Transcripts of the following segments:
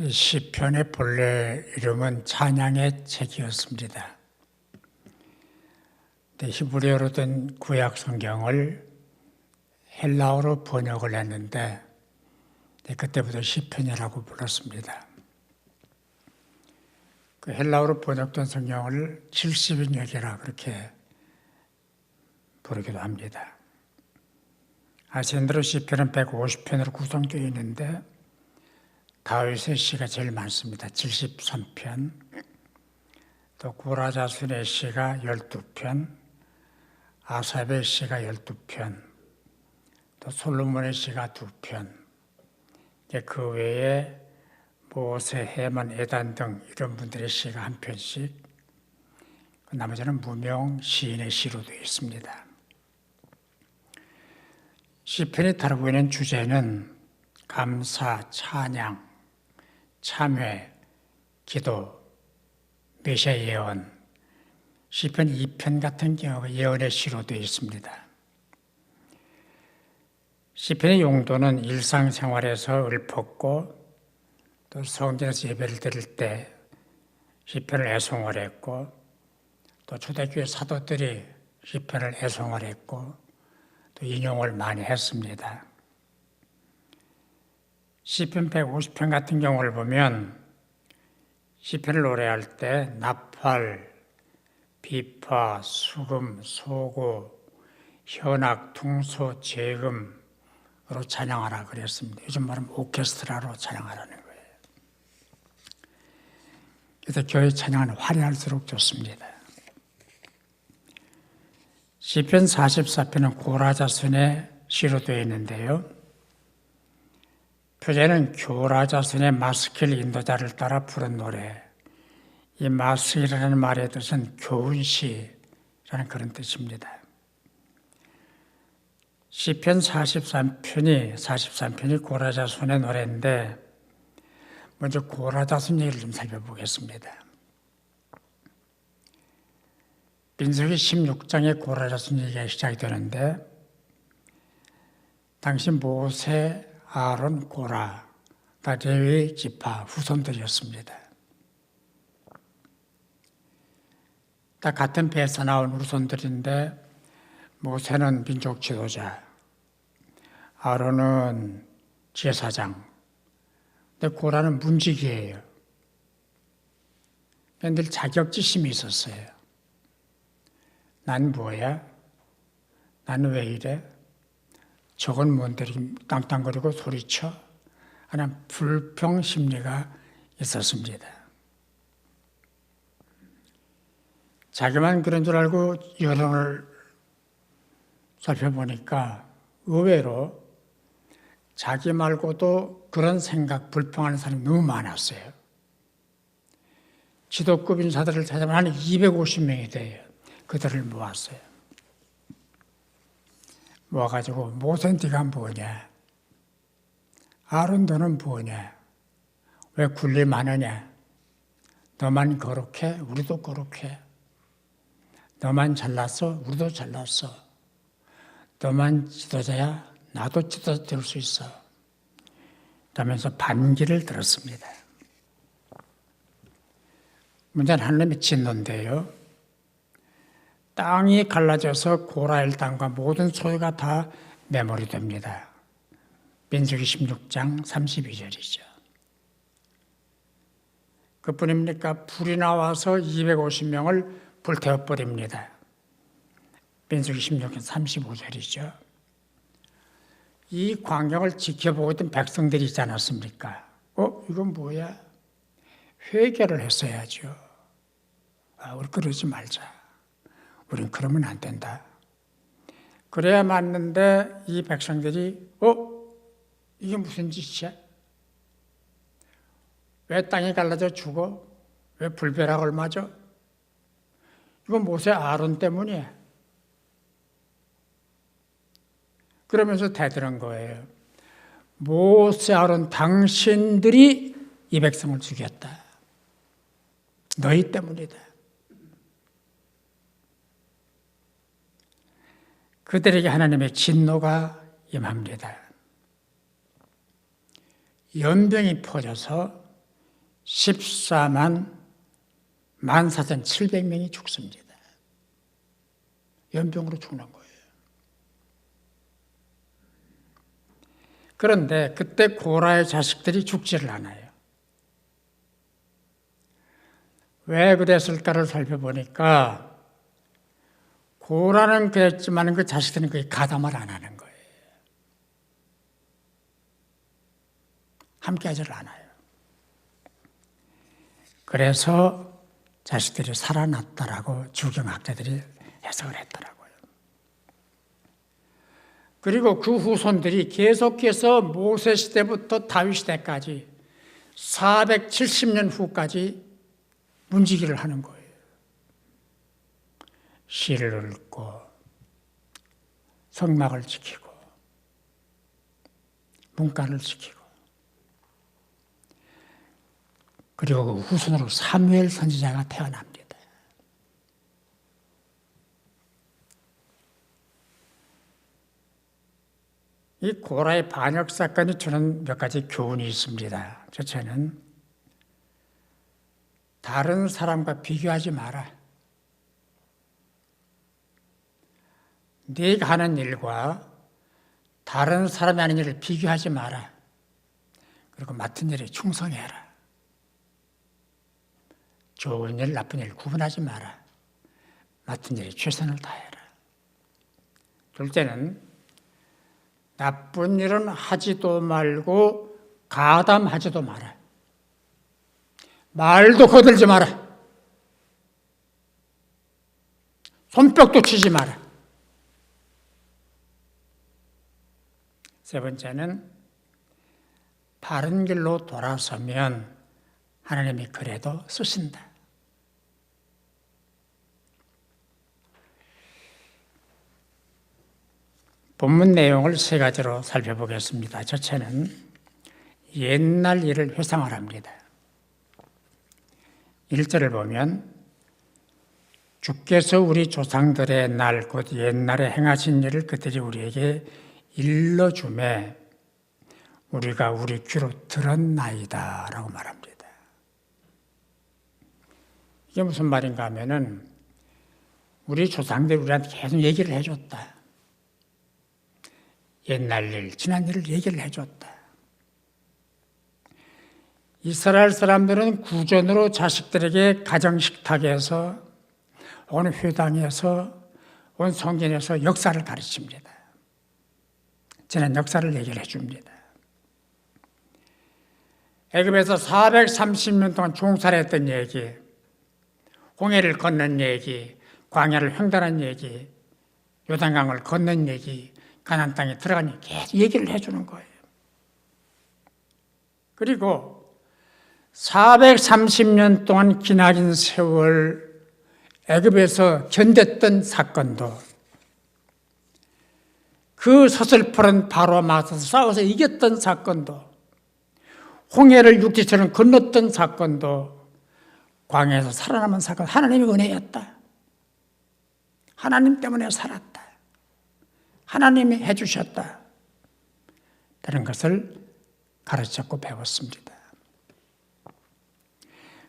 시편의 본래 이름은 찬양의 책이었습니다. 히브리어로 된 구약 성경을 헬라어로 번역을 했는데 그때부터 시편이라고 불렀습니다. 그 헬라어로 번역된 성경을 70인역이라 그렇게 부르기도 합니다. 아시는 대로 시편은 150편으로 구성되어 있는데 다윗의 시가 제일 많습니다. 73편, 또 고라자순의 시가 12편, 아삽의 시가 12편, 또 솔로몬의 시가 2편, 그 외에 모세, 헤만, 에단 등 이런 분들의 시가 한 편씩, 나머지는 무명 시인의 시로 되어 있습니다. 시편이 다루고 있는 주제는 감사, 찬양, 참회, 기도, 메시아 예언, 시편 2편 같은 경우가 예언의 시로 되어 있습니다. 시편의 용도는 일상생활에서 읊었고 또 성전에서 예배를 드릴 때 시편을 애송을 했고 또 초대교회 사도들이 시편을 애송을 했고 또 인용을 많이 했습니다. 시편 150편 같은 경우를 보면 시편을 노래할 때 나팔, 비파, 수금, 소고, 현악, 퉁소, 재금으로 찬양하라 그랬습니다. 요즘 말하면 오케스트라로 찬양하라는 거예요. 그래서 교회 찬양은 화려할수록 좋습니다. 시편 44편은 고라자순의 시로 되어 있는데요. 표제는 교라자순의 마스킬 인도자를 따라 부른 노래. 이 마스킬이라는 말의 뜻은 교훈시라는 그런 뜻입니다. 시편 43편이 고라자순의 노래인데 먼저 고라자순 얘기를 좀 살펴보겠습니다. 민수기 16장에 고라자순 얘기가 시작이 되는데 당시 모세, 아론, 고라, 레위 지파 후손들이었습니다. 다 같은 배에서 나온 후손들인데 모세는 민족 지도자, 아론은 제사장, 근데 고라는 문지기예요. 늘 자격지심이 있었어요. 난 뭐야? 난 왜 이래? 저건 뭔데 땅땅거리고 소리쳐? 하는 불평 심리가 있었습니다. 자기만 그런 줄 알고 여론을 살펴보니까 의외로 자기 말고도 그런 생각, 불평하는 사람이 너무 많았어요. 지도급 인사들을 찾아보면 한 250명이 돼요. 그들을 모았어요. 모아가지고 모세 네가 뭐냐? 아론 너는 뭐냐? 왜 군림하느냐? 너만 거룩해? 우리도 거룩해. 너만 잘났어? 우리도 잘났어. 너만 지도자야? 나도 지도자 될 수 있어. 그러면서 반기를 들었습니다. 문제는 하나님의 진노인데요. 땅이 갈라져서 고라의 땅과 모든 소유가 다 매몰이 됩니다. 민수기 16장 32절이죠. 그뿐입니까? 불이 나와서 250명을 불태워버립니다. 민수기 16장 35절이죠. 이 광경을 지켜보고 있던 백성들이 있지 않았습니까? 이건 뭐야? 회개를 했어야죠. 우리 그러지 말자. 우린 그러면 안 된다. 그래야 맞는데 이 백성들이 이게 무슨 짓이야? 왜 땅이 갈라져 죽어? 왜 불벼락을 맞아? 이건 모세 아론 때문이야. 그러면서 대드는 거예요. 모세 아론 당신들이 이 백성을 죽였다. 너희 때문이다. 그들에게 하나님의 진노가 임합니다. 연병이 퍼져서 14만 14,700명이 죽습니다. 연병으로 죽는 거예요. 그런데 그때 고라의 자식들이 죽지를 않아요. 왜 그랬을까를 살펴보니까 고라는 그랬지만 그 자식들은 그게 가담을 안 하는 거예요. 함께하지를 않아요. 그래서 자식들이 살아났다라고 주경학자들이 해석을 했더라고요. 그리고 그 후손들이 계속해서 모세 시대부터 다윗 시대까지 470년 후까지 문지기를 하는 거예요. 시를 읽고 성막을 지키고 문간을 지키고, 그리고 그 후손으로 사무엘 선지자가 태어납니다. 이 고라의 반역 사건이 주는 몇 가지 교훈이 있습니다. 첫째는 다른 사람과 비교하지 마라. 네가 하는 일과 다른 사람이 하는 일을 비교하지 마라. 그리고 맡은 일에 충성해라. 좋은 일, 나쁜 일 구분하지 마라. 맡은 일에 최선을 다해라. 둘째는 나쁜 일은 하지도 말고 가담하지도 마라. 말도 거들지 마라. 손뼉도 치지 마라. 세 번째는 바른 길로 돌아서면 하나님이 그래도 쓰신다. 본문 내용을 세 가지로 살펴보겠습니다. 첫째는 옛날 일을 회상을 합니다. 1절을 보면 주께서 우리 조상들의 날 곧 옛날에 행하신 일을 그들이 우리에게 일러주매 우리가 우리 귀로 들었나이다 라고 말합니다. 이게 무슨 말인가 하면은 우리 조상들이 우리한테 계속 얘기를 해줬다. 옛날 일, 지난 일을 얘기를 해줬다. 이스라엘 사람들은 구전으로 자식들에게 가정식탁에서 온 회당에서 온 성전에서 역사를 가르칩니다. 지난 역사를 얘기를 해줍니다. 애굽에서 430년 동안 종살이 했던 얘기, 홍해를 건넌 얘기, 광야를 횡단한 얘기, 요단강을 건넌 얘기, 가나안 땅에 들어간 얘기 계속 얘기를 해주는 거예요. 그리고 430년 동안 기나긴 세월 애굽에서 견뎠던 사건도, 그 서슬퍼런 바로와 맞서서 싸워서 이겼던 사건도, 홍해를 육지처럼 건넜던 사건도, 광야에서 살아남은 사건, 하나님의 은혜였다. 하나님 때문에 살았다. 하나님이 해주셨다. 그런 것을 가르쳤고 배웠습니다.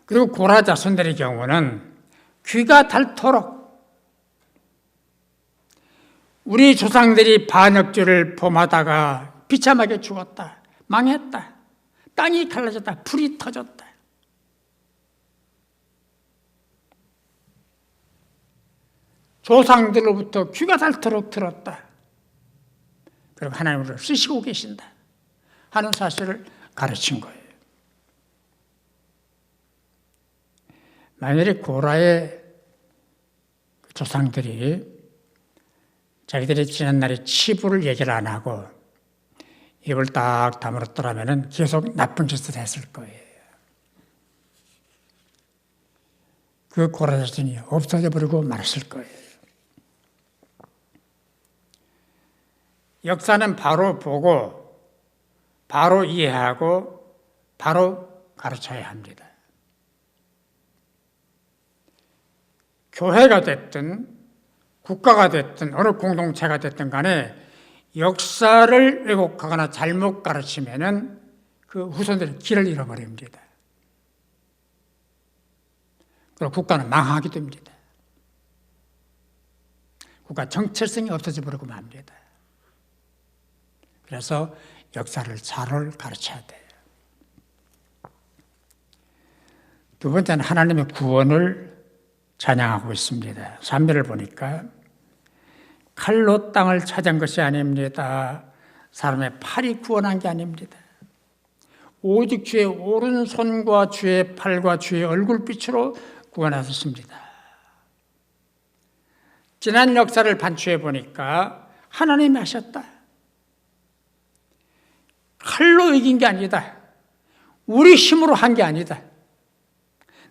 그리고 고라 자손들의 경우는 귀가 닳도록 우리 조상들이 반역죄를 범하다가 비참하게 죽었다. 망했다. 땅이 갈라졌다. 불이 터졌다. 조상들로부터 귀가 닳도록 들었다. 그리고 하나님을 쓰시고 계신다 하는 사실을 가르친 거예요. 만일에 고라의 조상들이 자기들이 지난 날의 치부를 얘기를 안 하고 입을 딱 다물었더라면 계속 나쁜 짓을 했을 거예요. 그 고라 자손이 없어져 버리고 말았을 거예요. 역사는 바로 보고 바로 이해하고 바로 가르쳐야 합니다. 교회가 됐든 국가가 됐든 어느 공동체가 됐든 간에 역사를 왜곡하거나 잘못 가르치면은 그 후손들이 길을 잃어버립니다. 그리고 국가는 망하게 됩니다. 국가 정체성이 없어져 버리고 맙니다. 그래서 역사를 잘 가르쳐야 돼요. 두 번째는 하나님의 구원을 찬양하고 있습니다. 3절을 보니까 칼로 땅을 찾은 것이 아닙니다. 사람의 팔이 구원한 게 아닙니다. 오직 주의 오른손과 주의 팔과 주의 얼굴빛으로 구원하셨습니다. 지난 역사를 반추해 보니까 하나님이 하셨다. 칼로 이긴 게 아니다. 우리 힘으로 한 게 아니다.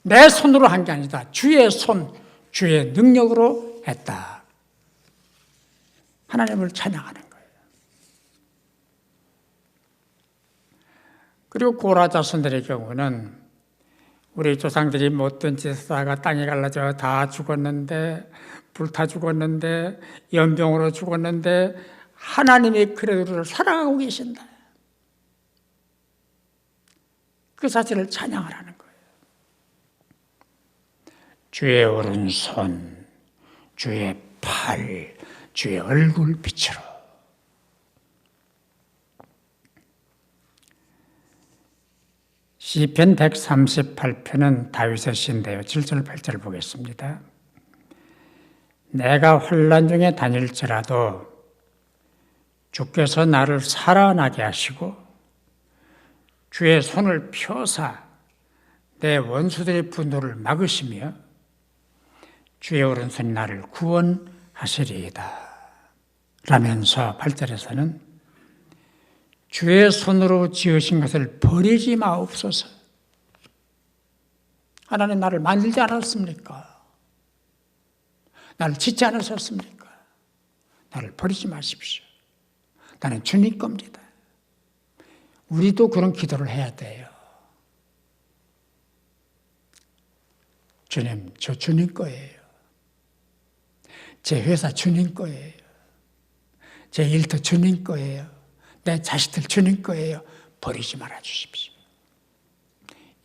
내 손으로 한 게 아니다. 주의 손, 주의 능력으로 했다. 하나님을 찬양하는 거예요. 그리고 고라 자손들의 경우는 우리 조상들이 못된 짓을 하다가 땅에 갈라져 다 죽었는데, 불타 죽었는데, 연병으로 죽었는데 하나님이 그들을 사랑하고 계신다. 그 사실을 찬양을 하는 거예요. 주의 오른손, 주의 팔, 주의 얼굴빛으로. 시편 138편은 다윗의 시인데요. 7절 8절을 보겠습니다. 내가 환난 중에 다닐지라도 주께서 나를 살아나게 하시고 주의 손을 펴사 내 원수들의 분노를 막으시며 주의 오른손이 나를 구원하시리이다. 라면서 8절에서는 주의 손으로 지으신 것을 버리지 마옵소서. 하나님 나를 만들지 않았습니까? 나를 짓지 않으셨습니까? 나를 버리지 마십시오. 나는 주님 겁니다. 우리도 그런 기도를 해야 돼요. 주님, 저 주님 거예요. 제 회사 주님 거예요. 제 일터 주님 거예요. 내 자식들 주님 거예요. 버리지 말아 주십시오.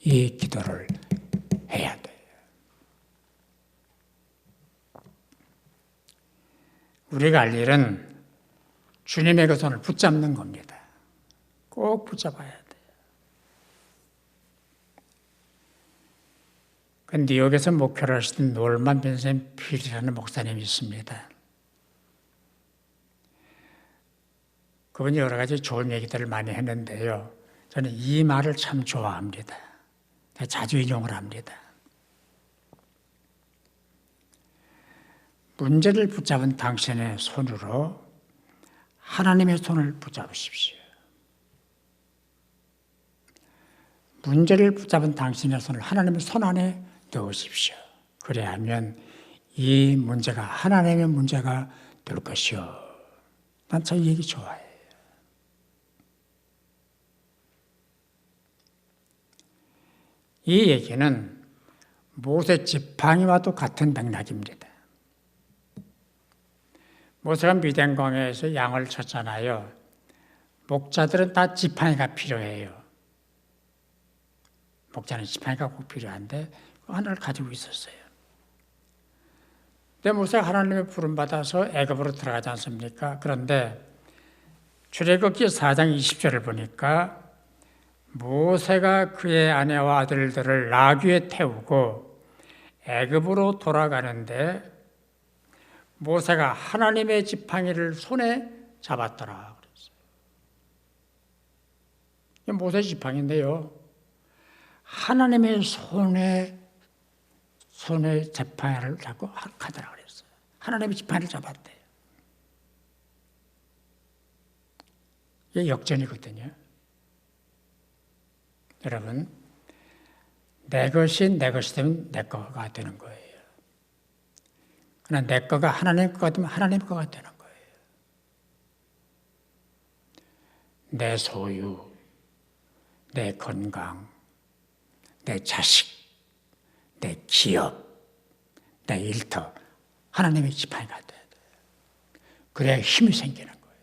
이 기도를 해야 돼요. 우리가 할 일은 주님의 그 손을 붙잡는 겁니다. 꼭 붙잡아야 돼요. 그 뉴욕에서 목회를 하시던 놀만 벤센 필이라는 목사님이 있습니다. 그분이 여러 가지 좋은 얘기들을 많이 했는데요. 저는 이 말을 참 좋아합니다. 자주 인용을 합니다. 문제를 붙잡은 당신의 손으로 하나님의 손을 붙잡으십시오. 문제를 붙잡은 당신의 손을 하나님의 손 안에 넣으십시오. 그래야하면 이 문제가 하나님의 문제가 될 것이요. 난 참 이 얘기 좋아해요. 이 얘기는 모세 지팡이와도 같은 맥락입니다. 모세가 미디안 광야에서 양을 쳤잖아요. 목자들은 다 지팡이가 필요해요. 목자는 지팡이가 꼭 필요한데 하나를 가지고 있었어요. 근데 모세가 하나님의 부름받아서 애굽으로 들어가지 않습니까? 그런데 출애굽기 4장 20절을 보니까 모세가 그의 아내와 아들들을 나귀에 태우고 애굽으로 돌아가는데 모세가 하나님의 지팡이를 손에 잡았더라 그랬어요. 모세 지팡이인데요. 하나님의 손에 지팡이를 잡고 가더라 그랬어요. 하나님의 지팡이를 잡았대요. 이게 역전이거든요. 여러분, 내 것이 내 것이 되면 내 거가 되는 거예요. 그러나 내 거가 하나님 거가 되면 하나님 거가 되는 거예요. 내 소유, 내 건강, 내 자식, 내 기업, 내 일터, 하나님의 지팡이가 돼야 돼요. 그래야 힘이 생기는 거예요.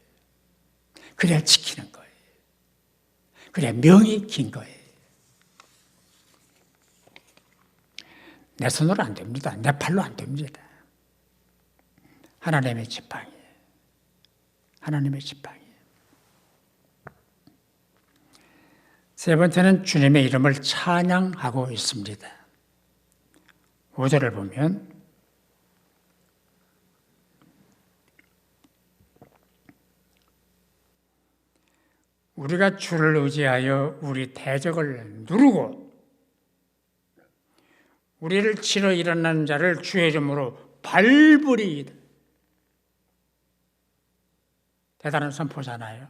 그래야 지키는 거예요. 그래야 명이 긴 거예요. 내 손으로 안 됩니다. 내 팔로 안 됩니다. 하나님의 지팡이에요. 하나님의 지팡이. 세 번째는 주님의 이름을 찬양하고 있습니다. 5절을 보면 우리가 주를 의지하여 우리 대적을 누르고 우리를 치러 일어나는 자를 주의 이름으로 밟으리이다. 대단한 선포잖아요.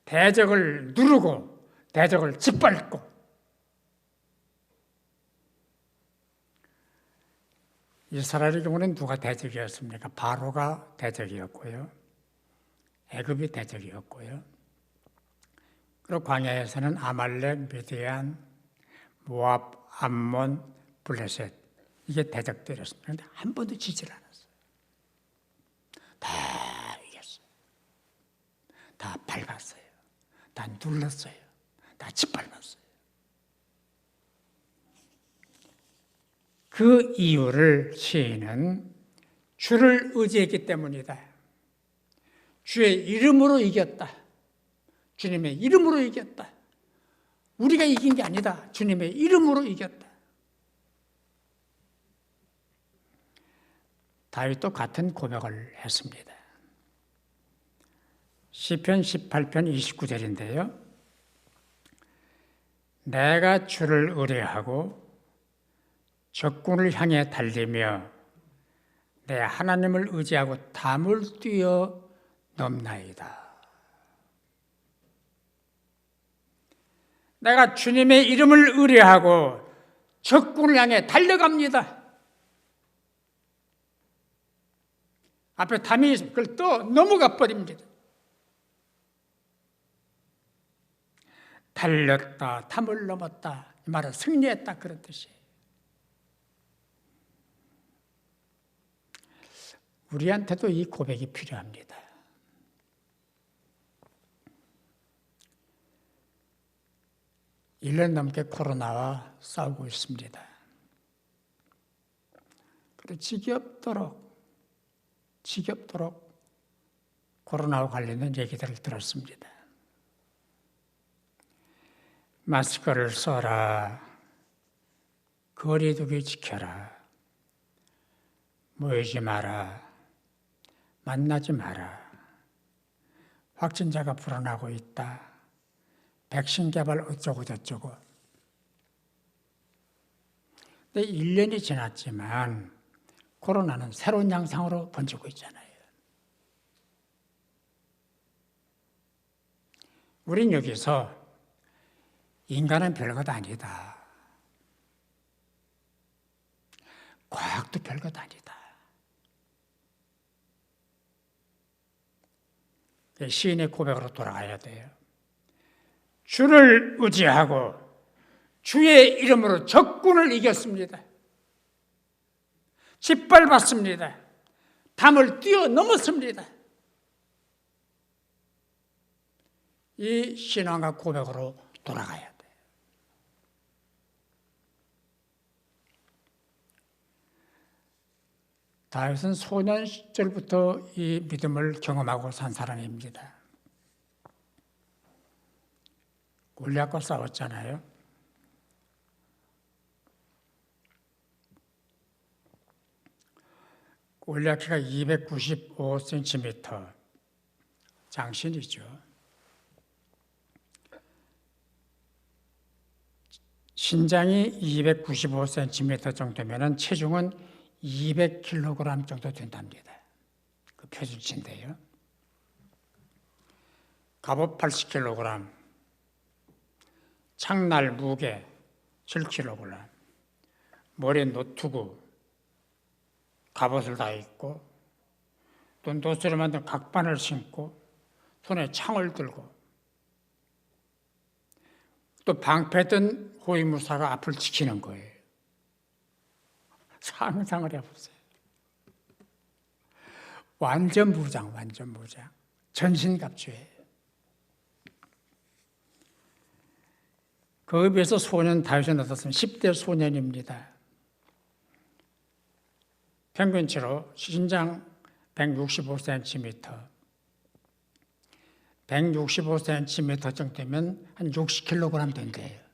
대적을 누르고 대적을 짓밟고 이스라엘의 경우는 누가 대적이었습니까? 바로가 대적이었고요. 애굽이 대적이었고요. 그리고 광야에서는 아말렉, 미디안, 모압, 암몬, 블레셋 이게 대적들이었습니다. 그런데 한 번도 지질 않았어요. 다 이겼어요. 다 밟았어요. 다 눌렀어요. 다 짓밟았어요. 그 이유를 시인은 주를 의지했기 때문이다. 주의 이름으로 이겼다. 주님의 이름으로 이겼다. 우리가 이긴 게 아니다. 주님의 이름으로 이겼다. 다윗도 같은 고백을 했습니다. 시편 18편 29절인데요. 내가 주를 의뢰하고 적군을 향해 달리며 내 하나님을 의지하고 담을 뛰어 넘나이다. 내가 주님의 이름을 의뢰하고 적군을 향해 달려갑니다. 앞에 담이 있으면 그걸 또 넘어가 버립니다. 달렸다, 담을 넘었다. 이 말은 승리했다 그런 뜻이에요. 우리한테도 이 고백이 필요합니다. 일 년 넘게 코로나와 싸우고 있습니다. 그리고 지겹도록 코로나와 관련된 얘기들을 들었습니다. 마스크를 써라, 거리두기 지켜라, 모이지 마라, 만나지 마라, 확진자가 불어나고 있다, 백신 개발 어쩌고 저쩌고. 근데 1년이 지났지만 코로나는 새로운 양상으로 번지고 있잖아요. 우린 여기서 인간은 별것 아니다. 과학도 별것 아니다. 시인의 고백으로 돌아가야 돼요. 주를 의지하고 주의 이름으로 적군을 이겼습니다. 짓밟았습니다. 담을 뛰어넘었습니다. 이 신앙과 고백으로 돌아가야 돼요. 다윗은 소년 시절부터 이 믿음을 경험하고 산 사람입니다. 골리앗과 싸웠잖아요. 골리앗 키가 295cm, 장신이죠. 신장이 295cm 정도면 체중은 200kg 정도 된답니다. 그 표준치인데요. 갑옷 80kg, 창날 무게 7kg, 머리에 노트구, 갑옷을 다 입고 또 노쇠로 만든 각반을 신고 손에 창을 들고 또 방패든 호위무사가 앞을 지키는 거예요. 상상을 해보세요. 완전 무장. 전신갑주예요. 그에 비해서 소년 다윗은 어떻습니까? 10대 소년입니다. 평균치로 신장 165cm, 165cm 정도 되면 한 60kg 된대요.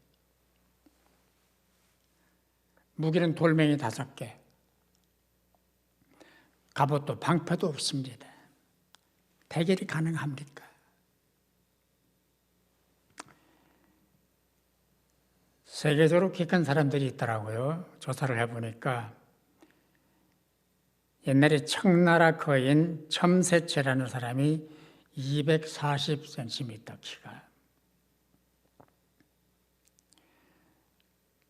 무기는 돌멩이 5개, 갑옷도 방패도 없습니다. 대결이 가능합니까? 세계적으로 키 큰 사람들이 있더라고요. 조사를 해보니까 옛날에 청나라 거인 첨세체라는 사람이 240cm 키가,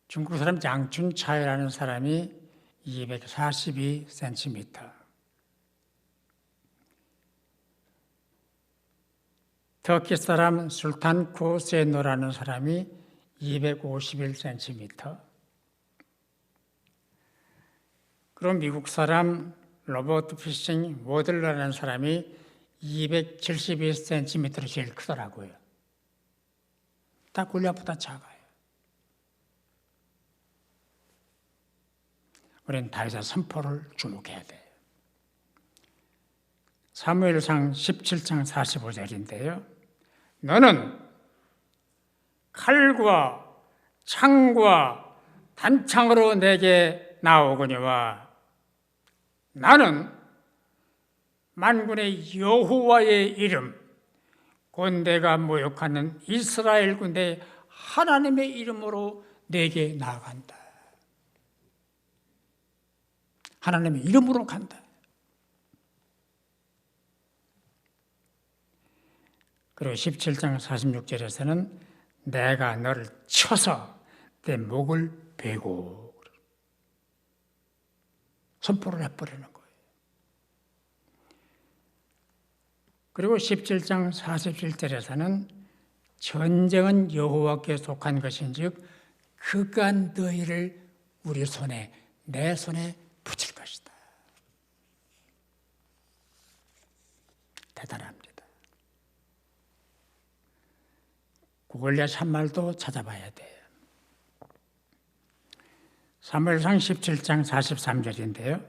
중국 사람 장춘차이라는 사람이 242cm, 터키 사람 술탄 쿠세노라는 사람이 251cm, 그럼 미국 사람 로버트 피싱 워들러라는 사람이 272cm로 제일 크더라고요. 다 골리앗보다 작아요. 우리는 다윗의 선포를 주목해야 돼요. 사무엘상 17장 45절인데요. 너는 칼과 창과 단창으로 내게 나오거니와 나는 만군의 여호와의 이름, 곧 내가 모욕하는 이스라엘 군대 하나님의 이름으로 내게 나아간다. 하나님의 이름으로 간다. 그리고 17장 46절에서는 내가 너를 쳐서 내 목을 베고 선포를 해버리는 거예요. 그리고 17장 47절에서는 전쟁은 여호와께 속한 것인즉 그가 너희를 우리 손에, 내 손에 붙일 것이다. 대단합니다. 골리앗 한 말도 찾아봐야 돼요. 사무엘상 17장 43절인데요.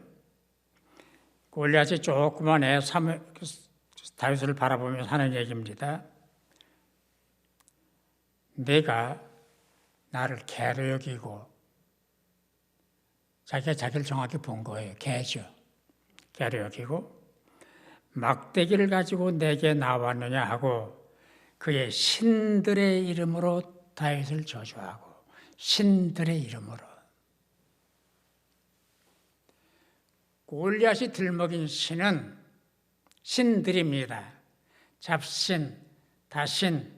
골리앗이 조그만 애 다윗을 바라보면서 하는 얘기입니다. 내가 나를 개로 여기고, 자기가 자기를 정확히 본 거예요. 개죠. 개로 여기고 막대기를 가지고 내게 나왔느냐 하고 그의 신들의 이름으로 다윗을 저주하고, 신들의 이름으로. 골리앗이 들먹인 신은 신들입니다. 잡신, 다신,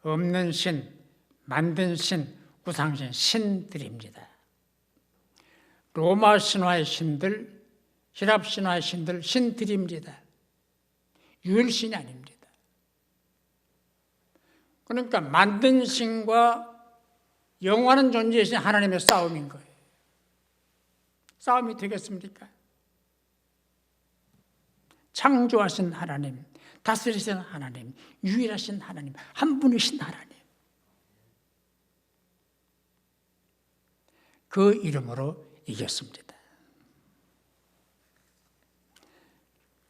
없는 신, 만든 신, 우상신, 신들입니다. 로마 신화의 신들, 히랍 신화의 신들, 신들입니다. 유일신이 아닙니다. 그러니까 만든 신과 영원한 존재이신 하나님의 싸움인 거예요. 싸움이 되겠습니까? 창조하신 하나님, 다스리신 하나님, 유일하신 하나님, 한 분이신 하나님, 그 이름으로 이겼습니다.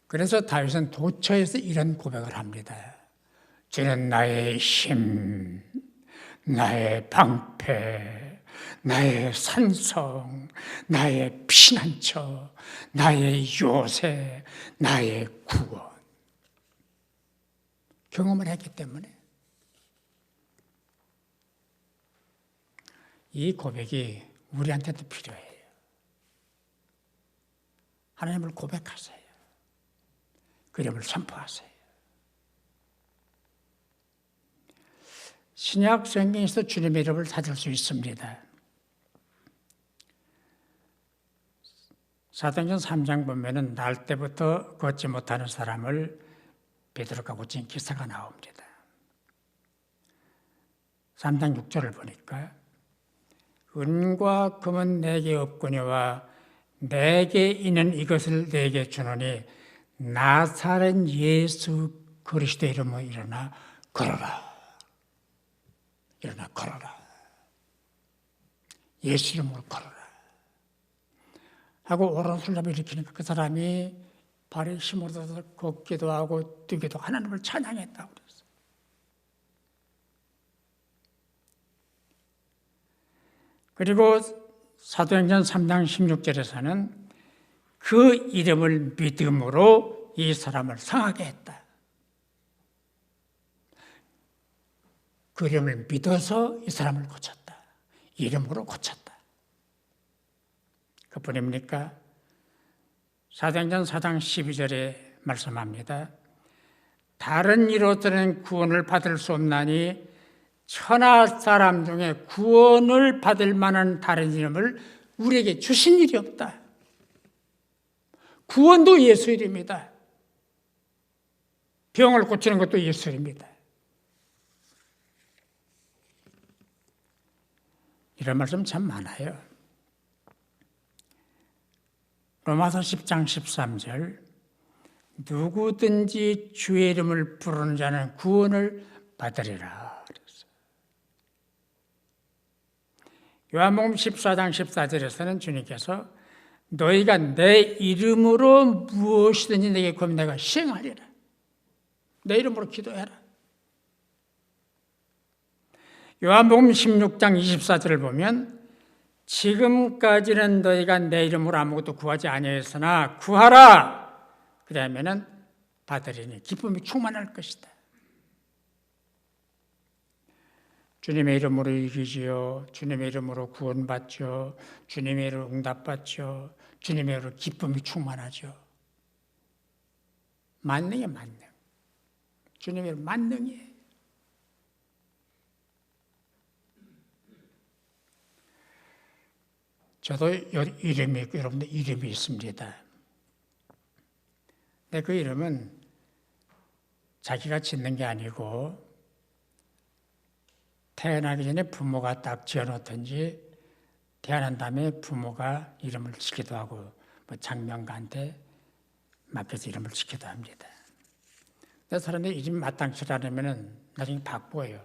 그래서 다윗은 도처에서 이런 고백을 합니다. 주는 나의 힘, 나의 방패, 나의 산성, 나의 피난처, 나의 요새, 나의 구원. 경험을 했기 때문에 이 고백이 우리한테도 필요해요. 하나님을 고백하세요. 그 이름을 선포하세요. 신약 성경에서 주님의 이름을 찾을 수 있습니다. 사도행전 3장 보면은 날 때부터 걷지 못하는 사람을 베드로가 고친 기사가 나옵니다. 3장 6절을 보니까 은과 금은 내게 없거니와 내게 있는 이것을 내게 주노니 나사렛 예수 그리스도의 이름으로 일어나 걸어라. 일어나 걸어라. 예수 이름으로 걸어라 하고 오른손잡이 일으키니까 그 사람이 발에 힘을 얻어서 걷기도 하고 뛰기도 하나님을 찬양했다고 그랬어요. 그리고 사도행전 3장 16절에서는 그 이름을 믿음으로 이 사람을 상하게 했다. 그 이름을 믿어서 이 사람을 고쳤다. 이름으로 고쳤다. 그뿐입니까? 사도행전 4장 12절에 말씀합니다. 다른 이로서는 구원을 받을 수 없나니 천하 사람 중에 구원을 받을 만한 다른 이름을 우리에게 주신 일이 없다. 구원도 예수 이름이다. 병을 고치는 것도 예수 이름이다. 이런 말씀 참 많아요. 로마서 10장 13절 누구든지 주의 이름을 부르는 자는 구원을 받으리라 그랬어요. 요한복음 14장 14절에서는 주님께서 너희가 내 이름으로 무엇이든지 내게 구하면 내가 시행하리라. 내 이름으로 기도해라. 요한복음 16장 24절을 보면 지금까지는 너희가 내 이름으로 아무것도 구하지 아니하였으나 구하라. 그 다음에는 받으리니 기쁨이 충만할 것이다. 주님의 이름으로 이기지요. 주님의 이름으로 구원받죠. 주님의 이름으로 응답받죠. 주님의 이름으로 기쁨이 충만하죠. 만능이에요, 만능. 주님의 이름 만능이에요. 저도 이름이 있고 여러분들 이름이 있습니다. 근데 그 이름은 자기가 짓는 게 아니고 태어나기 전에 부모가 딱 지어놓든지 태어난 다음에 부모가 이름을 짓기도 하고 뭐 장명가한테 맡겨서 이름을 짓기도 합니다. 근데 사람들이 이름 마땅치 않으면 나중에 바꿔요.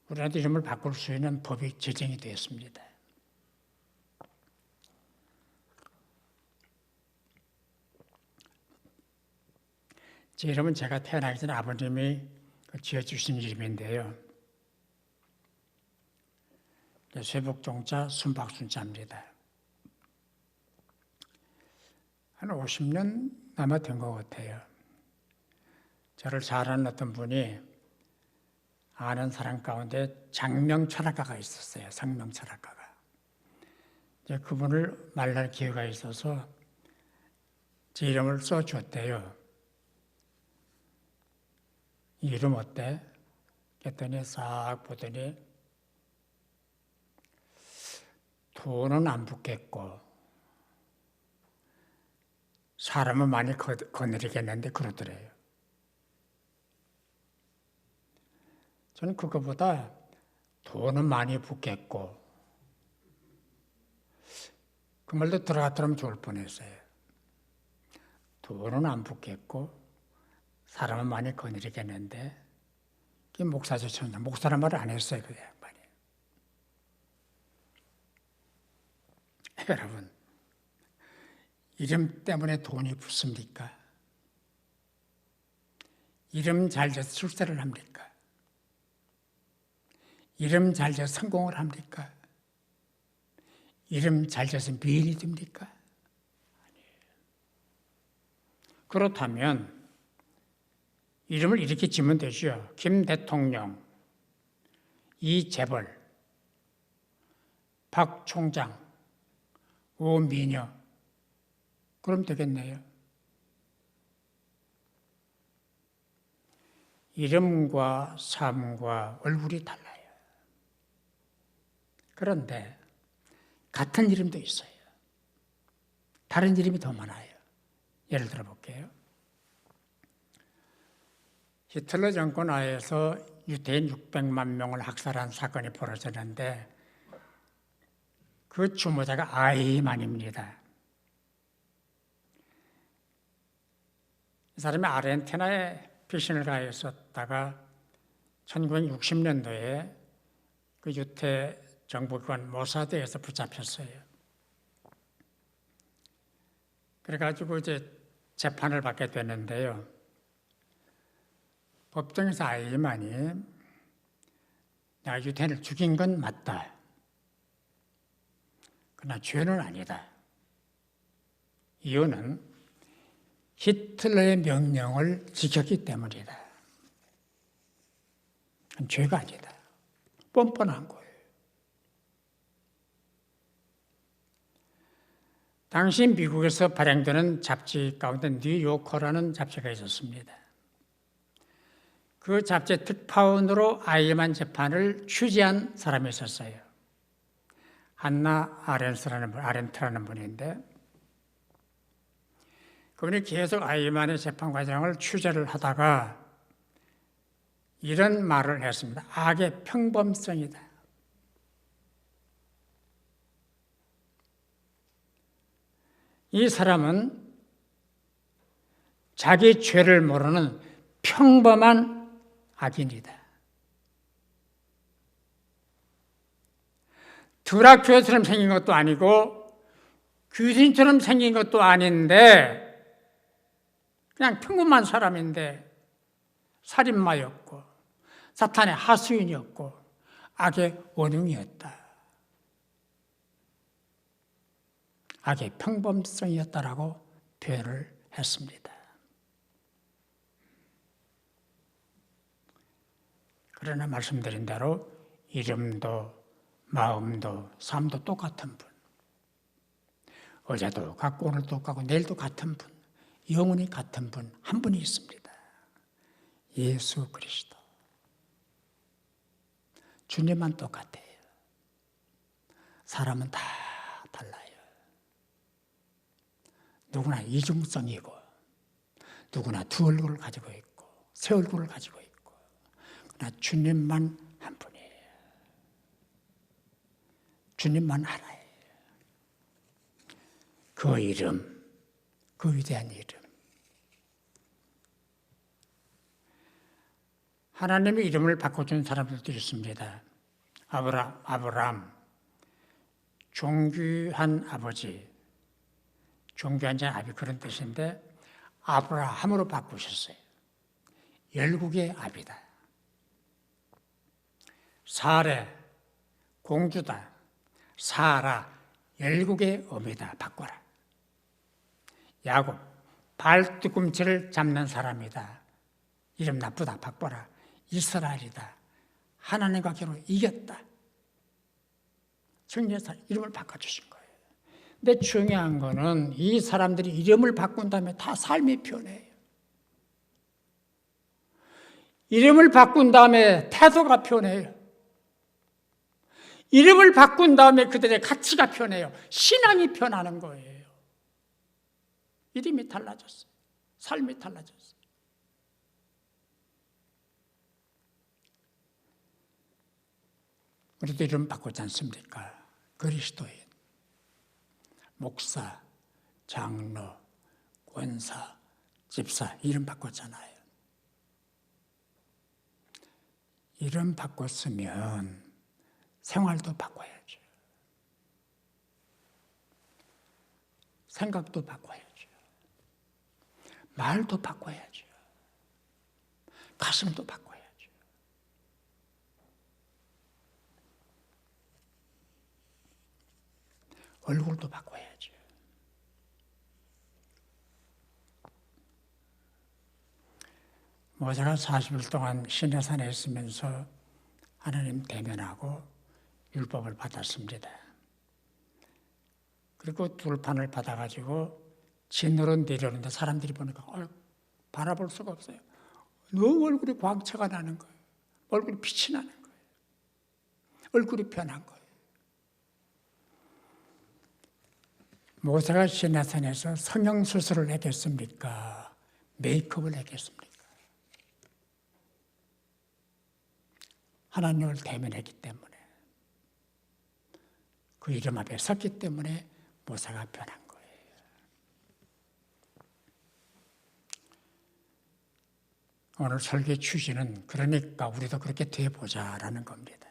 우리나라도 이름을 바꿀 수 있는 법이 제정이 되었습니다. 제 이름은 제가 태어나기 전에 아버님이 지어주신 이름인데요. 쇠복종자 순박순자입니다. 한 50년 남아 된 것 같아요. 저를 잘 아는 어떤 분이 아는 사람 가운데 장명 철학가가 있었어요. 상명 철학가가. 그분을 만날 기회가 있어서 제 이름을 써줬대요. 이 이름 어때? 그랬더니 싹 보더니 돈은 안 붙겠고 사람은 많이 거느리겠는데 그러더래요. 저는 그거보다 돈은 많이 붙겠고 그 말도 들어갔더라면 좋을 뻔했어요. 돈은 안 붙겠고 사람은 많이 거느리겠는데 그게 목사처럼 목사란 말을 안 했어요. 그 양반이. 여러분 이름 때문에 돈이 붙습니까? 이름 잘 돼서 출세를 합니까? 이름 잘 돼서 성공을 합니까? 이름 잘 돼서 미인이 됩니까? 아니에요. 그렇다면 이름을 이렇게 지면 되죠. 김 대통령, 이 재벌, 박 총장, 오 미녀. 그럼 되겠네요. 이름과 삶과 얼굴이 달라요. 그런데 같은 이름도 있어요. 다른 이름이 더 많아요. 예를 들어 볼게요. 히틀러 정권 하에서 유대인 600만 명을 학살한 사건이 벌어졌는데 그 주모자가 아이만입니다. 이 사람이 아르헨티나에 피신을 가 있었다가 1960년도에 그 유태 정부기관 모사드에서 붙잡혔어요. 그래가지고 이제 재판을 받게 됐는데요. 법정에서 아이만이 내가 유태인을 죽인 건 맞다. 그러나 죄는 아니다. 이유는 히틀러의 명령을 지켰기 때문이다. 죄가 아니다. 뻔뻔한 거예요. 당시 미국에서 발행되는 잡지 가운데 뉴요커라는 잡지가 있었습니다. 그 잡지의 특파원으로 아이만 재판을 취재한 사람이 있었어요. 한나 아렌트라는 분인데 그분이 계속 아이만의 재판 과정을 취재를 하다가 이런 말을 했습니다. 악의 평범성이다. 이 사람은 자기 죄를 모르는 평범한 악인이다. 드라큘라처럼 생긴 것도 아니고 귀신처럼 생긴 것도 아닌데 그냥 평범한 사람인데 살인마였고 사탄의 하수인이었고 악의 원흉이었다. 악의 평범성이었다라고 표현을 했습니다. 그러나 말씀드린 대로 이름도 마음도 삶도 똑같은 분. 어제도 같고 오늘도 같고 내일도 같은 분. 영원히 같은 분 한 분이 있습니다. 예수 그리스도. 주님만 똑같아요. 사람은 다 달라요. 누구나 이중성이고 누구나 두 얼굴을 가지고 있고 세 얼굴을 가지고 있고 그러나 주님만 한 분이에요. 주님만 하나예요. 그 이름, 그 위대한 이름. 하나님의 이름을 바꿔준 사람들도 있습니다. 아브람, 존귀한 아버지, 존귀한 자 아비 그런 뜻인데 아브라함으로 바꾸셨어요. 열국의 아비다. 사레, 공주다. 사라, 열국의 어미다. 바꿔라. 야곱, 발뒤꿈치를 잡는 사람이다. 이름 나쁘다. 바꿔라. 이스라엘이다. 하나님과 겨루 이겼다. 승리해서 이름을 바꿔주신 거예요. 근데 중요한 거는 이 사람들이 이름을 바꾼 다음에 다 삶이 변해요. 이름을 바꾼 다음에 태도가 변해요. 이름을 바꾼 다음에 그들의 가치가 변해요. 신앙이 변하는 거예요. 이름이 달라졌어요. 삶이 달라졌어요. 우리도 이름 바꾸지 않습니까? 그리스도인, 목사, 장로, 권사, 집사 이름 바꿨잖아요. 이름 바꿨으면 생활도 바꿔야죠. 생각도 바꿔야죠. 말도 바꿔야죠. 가슴도 바꿔야죠. 얼굴도 바꿔야죠. 모세가 40일 동안 시내산에 있으면서 하나님 대면하고 율법을 받았습니다. 그리고 둘판을 받아가지고 진으로 내려오는데 사람들이 보니까 바라볼 수가 없어요. 너무 얼굴이 광채가 나는 거예요. 얼굴이 빛이 나는 거예요. 얼굴이 변한 거예요. 모세가 시내산에서 성형수술을 했겠습니까? 메이크업을 했겠습니까? 하나님을 대면했기 때문에 그 이름 앞에 섰기 때문에 모세가 변한 거예요. 오늘 설교의 취지는 그러니까 우리도 그렇게 돼보자라는 겁니다.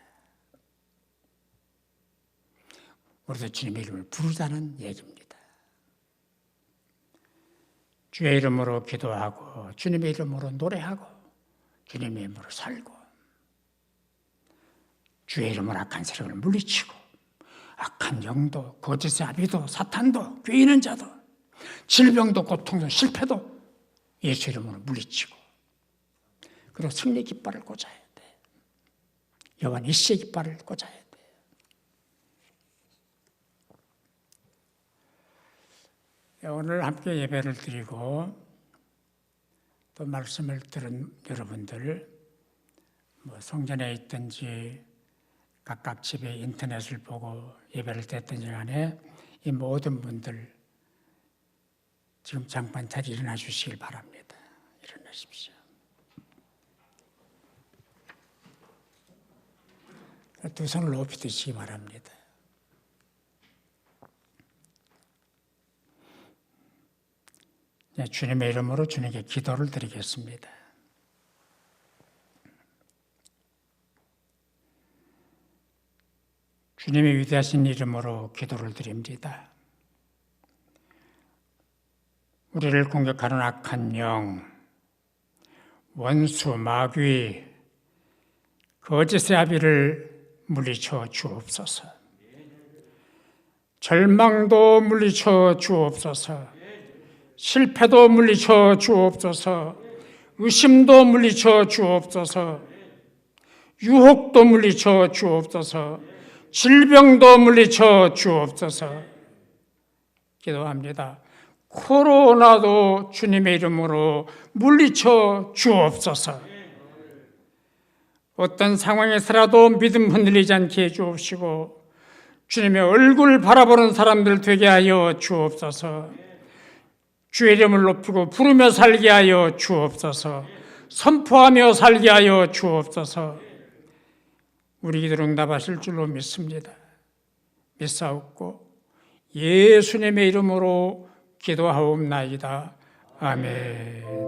우리도 주님의 이름을 부르자는 얘기입니다. 주의 이름으로 기도하고 주님의 이름으로 노래하고 주님의 이름으로 살고 주의 이름으로 악한 세력을 물리치고 악한 영도 거짓의 아비도 사탄도 꾀이는 자도 질병도 고통도 실패도 예수 이름으로 물리치고 그리고 승리 깃발을 꽂아야 돼. 여호와 니시의 깃발을 꽂아야 돼. 오늘 함께 예배를 드리고 또 말씀을 들은 여러분들 성전에 있든지 각각 집에 인터넷을 보고 예배를 드렸든지 간에 이 모든 분들 지금 잠깐 자리 일어나 주시길 바랍니다. 일어나십시오. 두 손을 높이 드시기 바랍니다. 주님의 이름으로 주님께 기도를 드리겠습니다. 주님의 위대하신 이름으로 기도를 드립니다. 우리를 공격하는 악한 영, 원수, 마귀, 거짓의 아비를 물리쳐 주옵소서. 절망도 물리쳐 주옵소서. 실패도 물리쳐 주옵소서. 의심도 물리쳐 주옵소서. 유혹도 물리쳐 주옵소서. 질병도 물리쳐 주옵소서. 기도합니다. 코로나도 주님의 이름으로 물리쳐 주옵소서. 어떤 상황에서라도 믿음 흔들리지 않게 해주옵시고 주님의 얼굴 바라보는 사람들 되게 하여 주옵소서. 주의 이름을 높이고 부르며 살게 하여 주옵소서. 선포하며 살게 하여 주옵소서. 우리 기도를 응답하실 줄로 믿습니다. 믿사옵고 예수님의 이름으로 기도하옵나이다. 아멘.